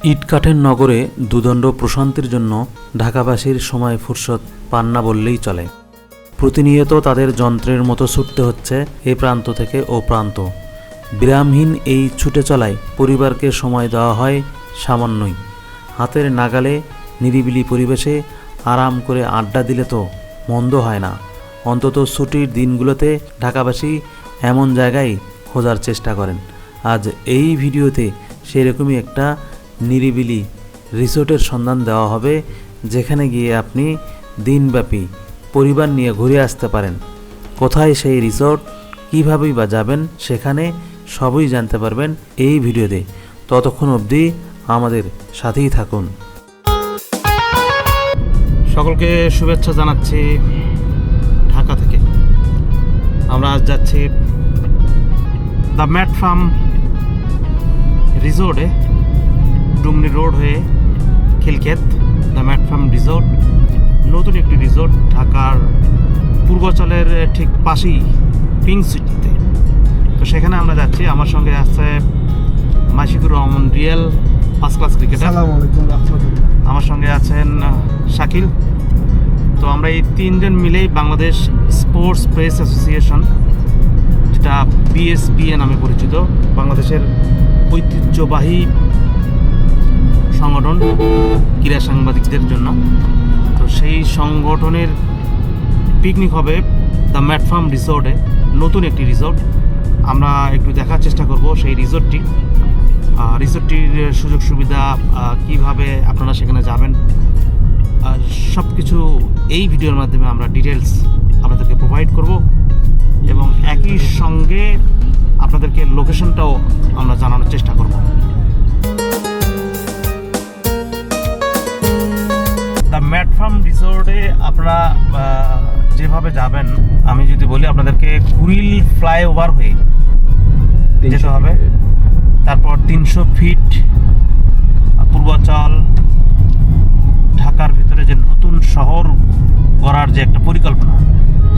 ইটকাঠের নগরে দুদণ্ড প্রশান্তির জন্য ঢাকাবাসীর সময় ফুরসত পান না বললেই চলে। প্রতিনিয়ত তাদের যন্ত্রের মতো ছুটতে হচ্ছে এ প্রান্ত থেকে ও প্রান্ত। বিরামহীন এই ছুটে চলায় পরিবারকে সময় দেওয়া হয় সামান্যই। হাতের নাগালে নিরিবিলি পরিবেশে আরাম করে আড্ডা দিলে তো মন্দ হয় না। অন্তত ছুটির দিনগুলোতে ঢাকাবাসী এমন জায়গায় খোঁজার চেষ্টা করেন। আজ এই ভিডিওতে সেরকমই একটা নিরিবিলি রিসোর্টের সন্ধান দেওয়া হবে, যেখানে গিয়ে আপনি দিনব্যাপী পরিবার নিয়ে ঘুরে আসতে পারেন। কোথায় সেই রিসোর্ট, কীভাবেই বা যাবেন সেখানে, সবই জানতে পারবেন এই ভিডিওতে। ততক্ষণ অবধি আমাদের সাথেই থাকুন। সকলকে শুভেচ্ছা জানাচ্ছি ঢাকা থেকে। আমরা আজ যাচ্ছি দ্য ম্যাট ফার্ম রিসোর্টে, ডুমনি রোড হয়ে Khilkhet. The Mat Farm Resort নতুন একটি রিসোর্ট, ঢাকার পূর্বাঞ্চলের ঠিক পাশেই পিঙ্ক সিটিতে। তো সেখানে আমরা যাচ্ছি। আমার সঙ্গে আছে Mashikur Rahman Real, first class cricketer. আমার সঙ্গে আছেন শাকিল। তো আমরা এই তিনজন মিলেই বাংলাদেশ স্পোর্টস প্রেস অ্যাসোসিয়েশন, যেটা BSPA নামে পরিচিত, বাংলাদেশের ঐতিহ্যবাহী সংগঠন ক্রীড়া সাংবাদিকদের জন্য। তো সেই সংগঠনের পিকনিক হবে দ্য ম্যাট ফার্ম রিসোর্টে, নতুন একটি রিসোর্ট। আমরা একটু দেখার চেষ্টা করব সেই রিসোর্টটির সুযোগ সুবিধা, কিভাবে আপনারা সেখানে যাবেন, সব কিছু এই ভিডিওর মাধ্যমে আমরা ডিটেলস আপনাদেরকে প্রোভাইড করব, এবং একই সঙ্গে আপনাদেরকে লোকেশনটাও আমরা জানানোর চেষ্টা করব। দ্য ম্যাট ফার্ম রিসোর্টে আপনারা যেভাবে যাবেন, আমি যদি বলি আপনাদেরকে কুড়িল ফ্লাইওভার হয়ে যেতে হবে। তারপর 300 ফিট পূর্বাঞ্চল, ঢাকার ভিতরে যে নতুন শহর গড়ার যে একটা পরিকল্পনা,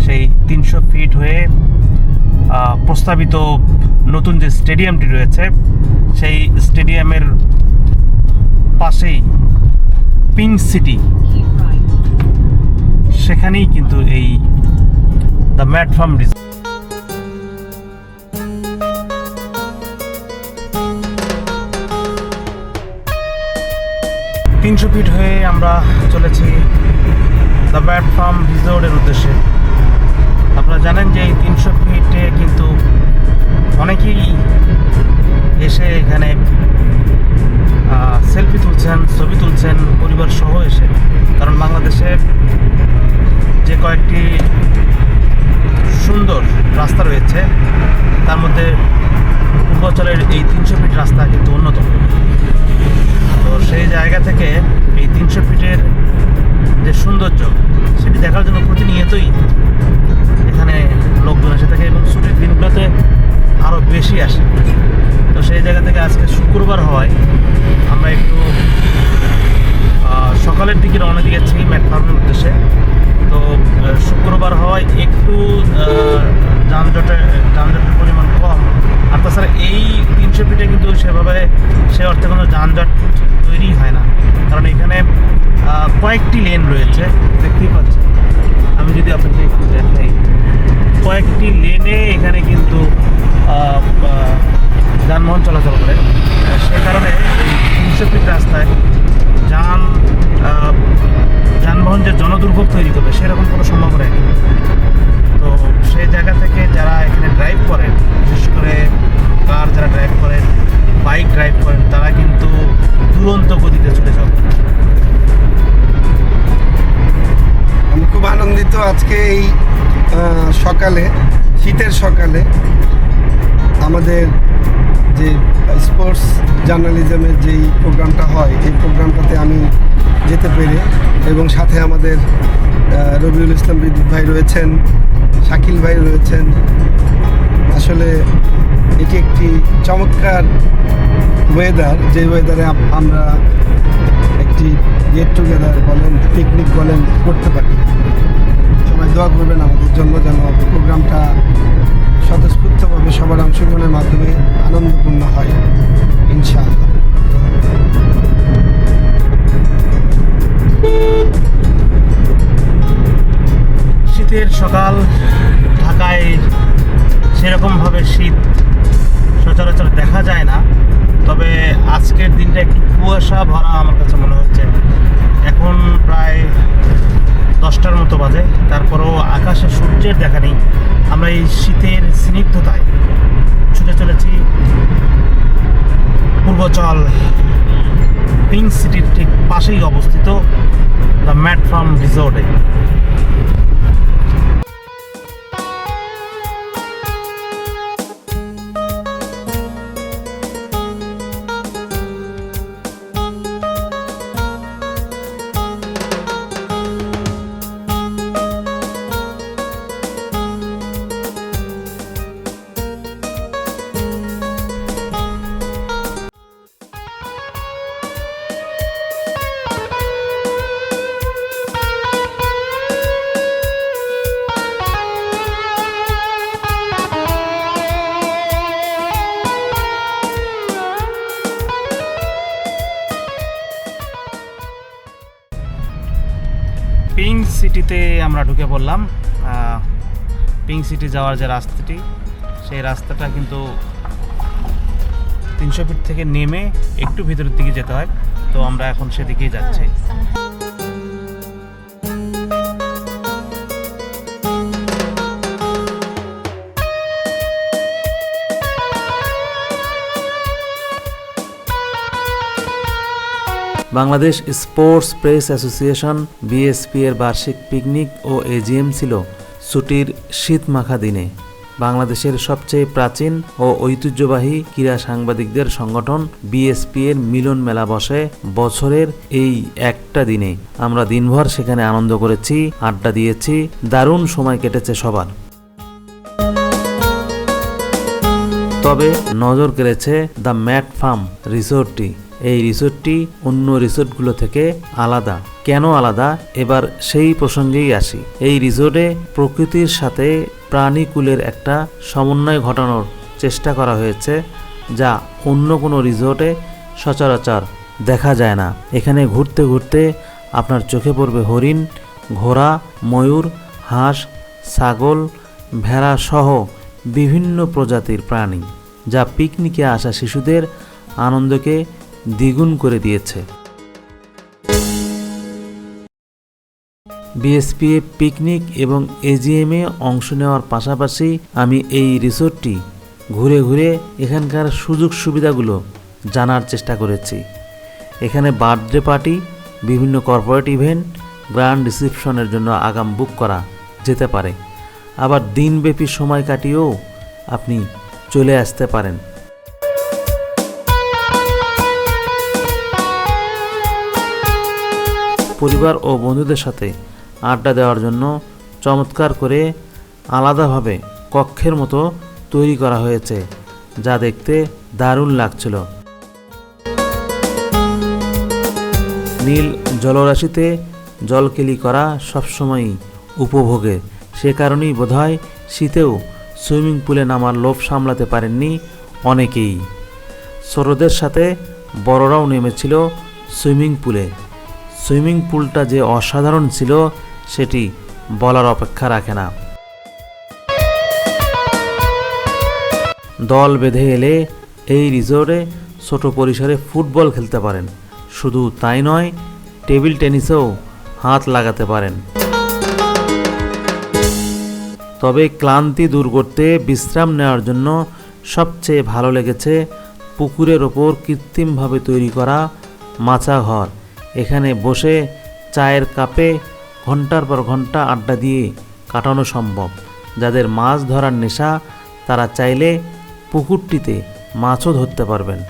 সেই 300 ফিট হয়ে প্রস্তাবিত নতুন যে স্টেডিয়ামটি রয়েছে, সেই স্টেডিয়ামের পাশেই পিঙ্ক সিটি, সেখানেই কিন্তু এই the Mat Farm Resort. 300 feet হয়ে আমরা চলেছি দ্য ম্যাট ফার্ম রিসোর্টের উদ্দেশ্যে। আপনারা জানেন যে এই 300 ফিটে কিন্তু অনেকেই এসে এখানে সেলফি তুলছেন, ছবি তুলছেন পরিবার সহ এসে। কারণ বাংলাদেশের যে কয়েকটি সুন্দর রাস্তা রয়েছে, তার মধ্যে পূর্বাঞ্চলের এই 300 ফিট রাস্তা কিন্তু অন্যতম। তো সেই জায়গা থেকে এই 300 ফিটের যে সৌন্দর্য, সেটি দেখার জন্য প্রতিনিয়তই এখানে লোকজন এসে থাকে, এবং ছুটির দিনগুলোতে আরও বেশি আসে। তো সেই জায়গা থেকে আজকে শুক্রবার হওয়ায় আমরা একটু সকালের দিকে রওনা দিয়েছি ম্যাট ফার্মের উদ্দেশ্যে। তো শুক্রবার হওয়ায় একটু যানজটের পরিমাণ কম। আর তাছাড়া এই 300 ফিটে কিন্তু সেভাবে সে অর্থে কোনো যানজট তৈরি হয় না, কারণ এখানে কয়েকটি লেন রয়েছে, দেখতেই পাচ্ছেন। আমি যদি আপনাকে একটু দেখাই, কয়েকটি লেনে এখানে কিন্তু যানবাহন চলাচল করে। সে কারণে এই 300 ফিট রাস্তায় যানবাহন যে জনদুর্ভোগ তৈরি করবে সেরকম কোনো সম্ভাবনা নেই। তো সেই জায়গা থেকে যারা এখানে ড্রাইভ করেন, বিশেষ করে কার যারা ড্রাইভ করেন, বাইক ড্রাইভ করেন, তারা কিন্তু দুরন্ত গতিতে ছুটে চলেন। আমি খুব আনন্দিত আজকে এই সকালে, শীতের সকালে আমাদের যে স্পোর্টস জার্নালিজমের যেই প্রোগ্রামটা হয়, এই প্রোগ্রামটাতে আমি যেতে পেরে, এবং সাথে আমাদের রবিউল ইসলাম বিদ্যুৎ ভাই রয়েছেন, শাকিল ভাই রয়েছেন। আসলে এটি একটি চমৎকার ওয়েদার, যে ওয়েদারে আমরা একটি গেট টুগেদার বলেন, পিকনিক বলেন, করতে পারি। সবাই দোয়া করবেন আমাদের জন্য, যেন প্রোগ্রামটা স্বতঃস্ফূর্তভাবে সবার অংশগ্রহণের মাধ্যমে আনন্দপূর্ণ হয়, ইনশাআল্লাহ। শীতের সকাল, ঢাকায় সেরকমভাবে শীত সচরাচর দেখা যায় না, তবে আজকের দিনটা একটু কুয়াশা ভরা আমার কাছে মনে হচ্ছে। এখন প্রায় 10টার মতো বাজে, তারপরেও আকাশে সূর্যের দেখা নেই। আমরা এই শীতের স্নিগ্ধতায় ছুটে চলেছি পূর্বচল পিঙ্ক সিটির ঠিক পাশেই অবস্থিত দ্য ম্যাট ফার্ম রিসোর্টে। পিঙ্ক সিটিতে আমরা ঢুকে পড়লাম। পিঙ্ক সিটি যাওয়ার যে রাস্তাটি, সেই রাস্তাটা কিন্তু 300 ফিট থেকে নেমে একটু ভিতরের দিকে যেতে হয়, তো আমরা এখন সেদিকেই যাচ্ছি। Bangladesh sports press association BSP এর বার্ষিক পিকনিক ও এজিএম ছিল ছুটির শীতমাখা দিনে। বাংলাদেশের সবচেয়ে প্রাচীন ও ঐতিহ্যবাহী ক্রীড়া সাংবাদিকদের সংগঠন বিএসপি এর মিলন মেলা বসে বছরের এই একটা দিনে। আমরা দিনভর সেখানে আনন্দ করেছি, আড্ডা দিয়েছি, দারুণ সময় কেটেছে সবার। তবে নজর কেড়েছে দ্য ম্যাট ফার্ম রিসোর্টটি। এই রিসোর্টটি অন্য রিসোর্টগুলো থেকে আলাদা। কেন আলাদা, এবার সেই প্রসঙ্গেই আসি। এই রিসোর্টে প্রকৃতির সাথে প্রাণীকুলের একটা সমন্বয় ঘটানোর চেষ্টা করা হয়েছে, যা অন্য কোনো রিসোর্টে সচরাচর দেখা যায় না। এখানে ঘুরতে ঘুরতে আপনার চোখে পড়বে হরিণ, ঘোড়া, ময়ূর, হাঁস, ছাগল, ভেড়া সহ বিভিন্ন প্রজাতির প্রাণী, যা পিকনিকে আসা শিশুদের আনন্দকে দ্বিগুণ করে দিয়েছে। বিএসপি পিকনিক এবং এজিএমে অংশ নেওয়ার পাশাপাশি আমি এই রিসোর্টটি ঘুরে ঘুরে এখানকার সুযোগ সুবিধাগুলো জানার চেষ্টা করেছি। এখানে বার্থডে পার্টি, বিভিন্ন কর্পোরেট ইভেন্ট, গ্র্যান্ড রিসেপশনের জন্য আগাম বুক করা যেতে পারে। আবার দিনব্যাপী সময় কাটিয়েও আপনি চলে আসতে পারেন। পরিবার ও বন্ধুদের সাথে আড্ডা দেওয়ার জন্য চমৎকার করে আলাদাভাবে কক্ষের মতো তৈরি করা হয়েছে, যা দেখতে দারুণ লাগছিল। নীল জলরাশিতে জলকেলি করা সবসময়ই উপভোগে। সে কারণেই বোধহয় শীতেও সুইমিং পুলে নামার লোভ সামলাতে পারেননি অনেকেই। ছোটদের সাথে বড়রাও নেমেছিল সুইমিং পুলে। সুইমিং পুলটা যে অসাধারণ ছিল সেটি বলার অপেক্ষা রাখে না। দল বেঁধে এলে এই রিসোর্টে ছোট পরিসরে ফুটবল খেলতে পারেন। শুধু তাই নয়, টেবিল টেনিসেও হাত লাগাতে পারেন। তবে ক্লান্তি দূর করতে বিশ্রাম নেওয়ার জন্য সবচেয়ে ভালো লেগেছে পুকুরের ওপর কৃত্রিমভাবে তৈরি করা মাচা ঘর। এখানে বসে চায়ের কাপে ঘন্টার পর ঘন্টা আড্ডা দিয়ে কাটানো সম্ভব। যাদের মাছ ধরার নেশা, তারা চাইলে পুকুরটিতে মাছও ধরতে পারবেন।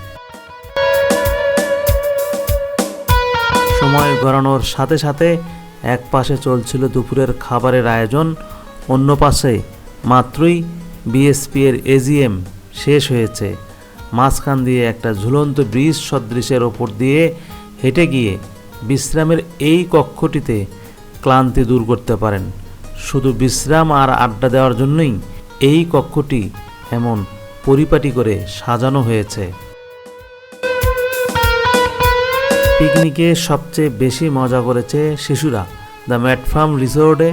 সময় গড়ানোর সাথে সাথে এক পাশে চলছিল দুপুরের খাবারের আয়োজন, অন্য পাশে মাত্রই বিএসপি এর এজিএম শেষ হয়েছে। মাঝখান দিয়ে একটা ঝুলন্ত ব্রিজ সদৃশের ওপর দিয়ে হেঁটে গিয়ে বিশ্রামের এই কক্ষটিতে ক্লান্তি দূর করতে পারেন। শুধু বিশ্রাম আর আড্ডা দেওয়ার জন্যই এই কক্ষটি এমন পরিপাটি করে সাজানো হয়েছে। পিকনিকে সবচেয়ে বেশি মজা করেছে শিশুরা। দ্য ম্যাট ফার্ম রিসোর্টে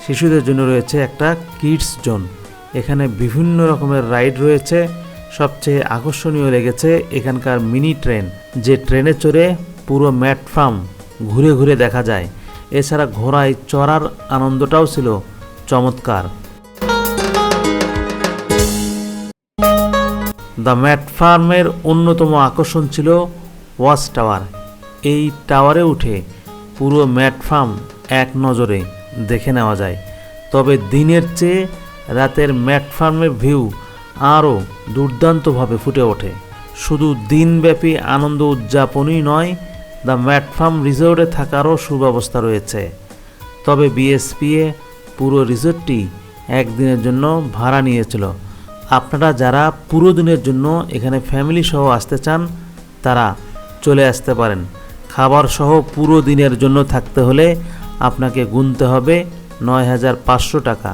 শিশুদের জন্য রয়েছে একটা কিডস জোন। এখানে বিভিন্ন রকমের রাইড রয়েছে। সবচেয়ে আকর্ষণীয় লেগেছে এখানকার মিনি ট্রেন, যে ট্রেনে চড়ে পুরো ম্যাট ফার্ম ঘুরে ঘুরে দেখা যায়। এছাড়া ঘোড়ায় চড়ার আনন্দটাও ছিল চমৎকার। দ্য ম্যাট ফার্মের অন্যতম আকর্ষণ ছিল ওয়াচ টাওয়ার। এই টাওয়ারে উঠে পুরো ম্যাট ফার্ম এক নজরে দেখে নেওয়া যায়। তবে দিনের চেয়ে রাতের ম্যাট ফার্মের ভিউ আরও দুর্দান্তভাবে ফুটে ওঠে। শুধু দিনব্যাপী আনন্দ উদযাপনই নয়, দ্য ম্যাট ফার্ম রিসোর্টে থাকারও সুব্যবস্থা রয়েছে। তবে বিএসপিএ পুরো রিসোর্টটি একদিনের জন্য ভাড়া নিয়েছিল। আপনারা যারা পুরো দিনের জন্য এখানে ফ্যামিলি সহ আসতে চান তারা চলে আসতে পারেন। খাবার সহ পুরো দিনের জন্য থাকতে হলে আপনাকে গুনতে হবে ৯,৫০০ টাকা।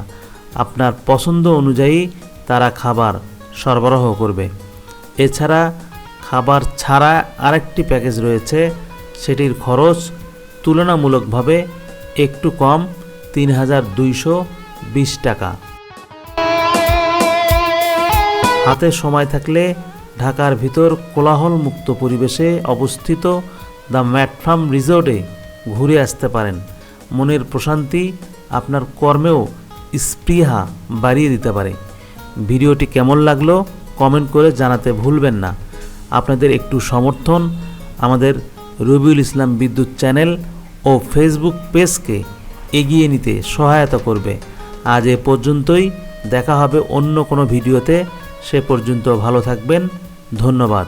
আপনার পছন্দ অনুযায়ী তারা খাবার সরবরাহ করবে। এছাড়া খাবার ছাড়া আরেকটি প্যাকেজ রয়েছে, সেটির খরচ তুলনামূলকভাবে একটু কম, ৩,২২০ টাকা। হাতে সময় থাকলে ঢাকার ভিতর কোলাহল মুক্ত পরিবেশে অবস্থিত দ্য ম্যাট ফার্ম রিসোর্টে ঘুরে আসতে পারেন। মনের প্রশান্তি আপনার কর্মেও স্পৃহা বাড়িয়ে দিতে পারে। ভিডিওটি কেমন লাগলো কমেন্ট করে জানাতে ভুলবেন না। আপনাদের একটু সমর্থন আমাদের রবিউল ইসলাম বিদ্যুৎ চ্যানেল ও ফেসবুক পেজকে এগিয়ে নিতে সহায়তা করবে। আজ এ পর্যন্তই, দেখা হবে অন্য কোনো ভিডিওতে। সে পর্যন্ত ভালো থাকবেন। ধন্যবাদ।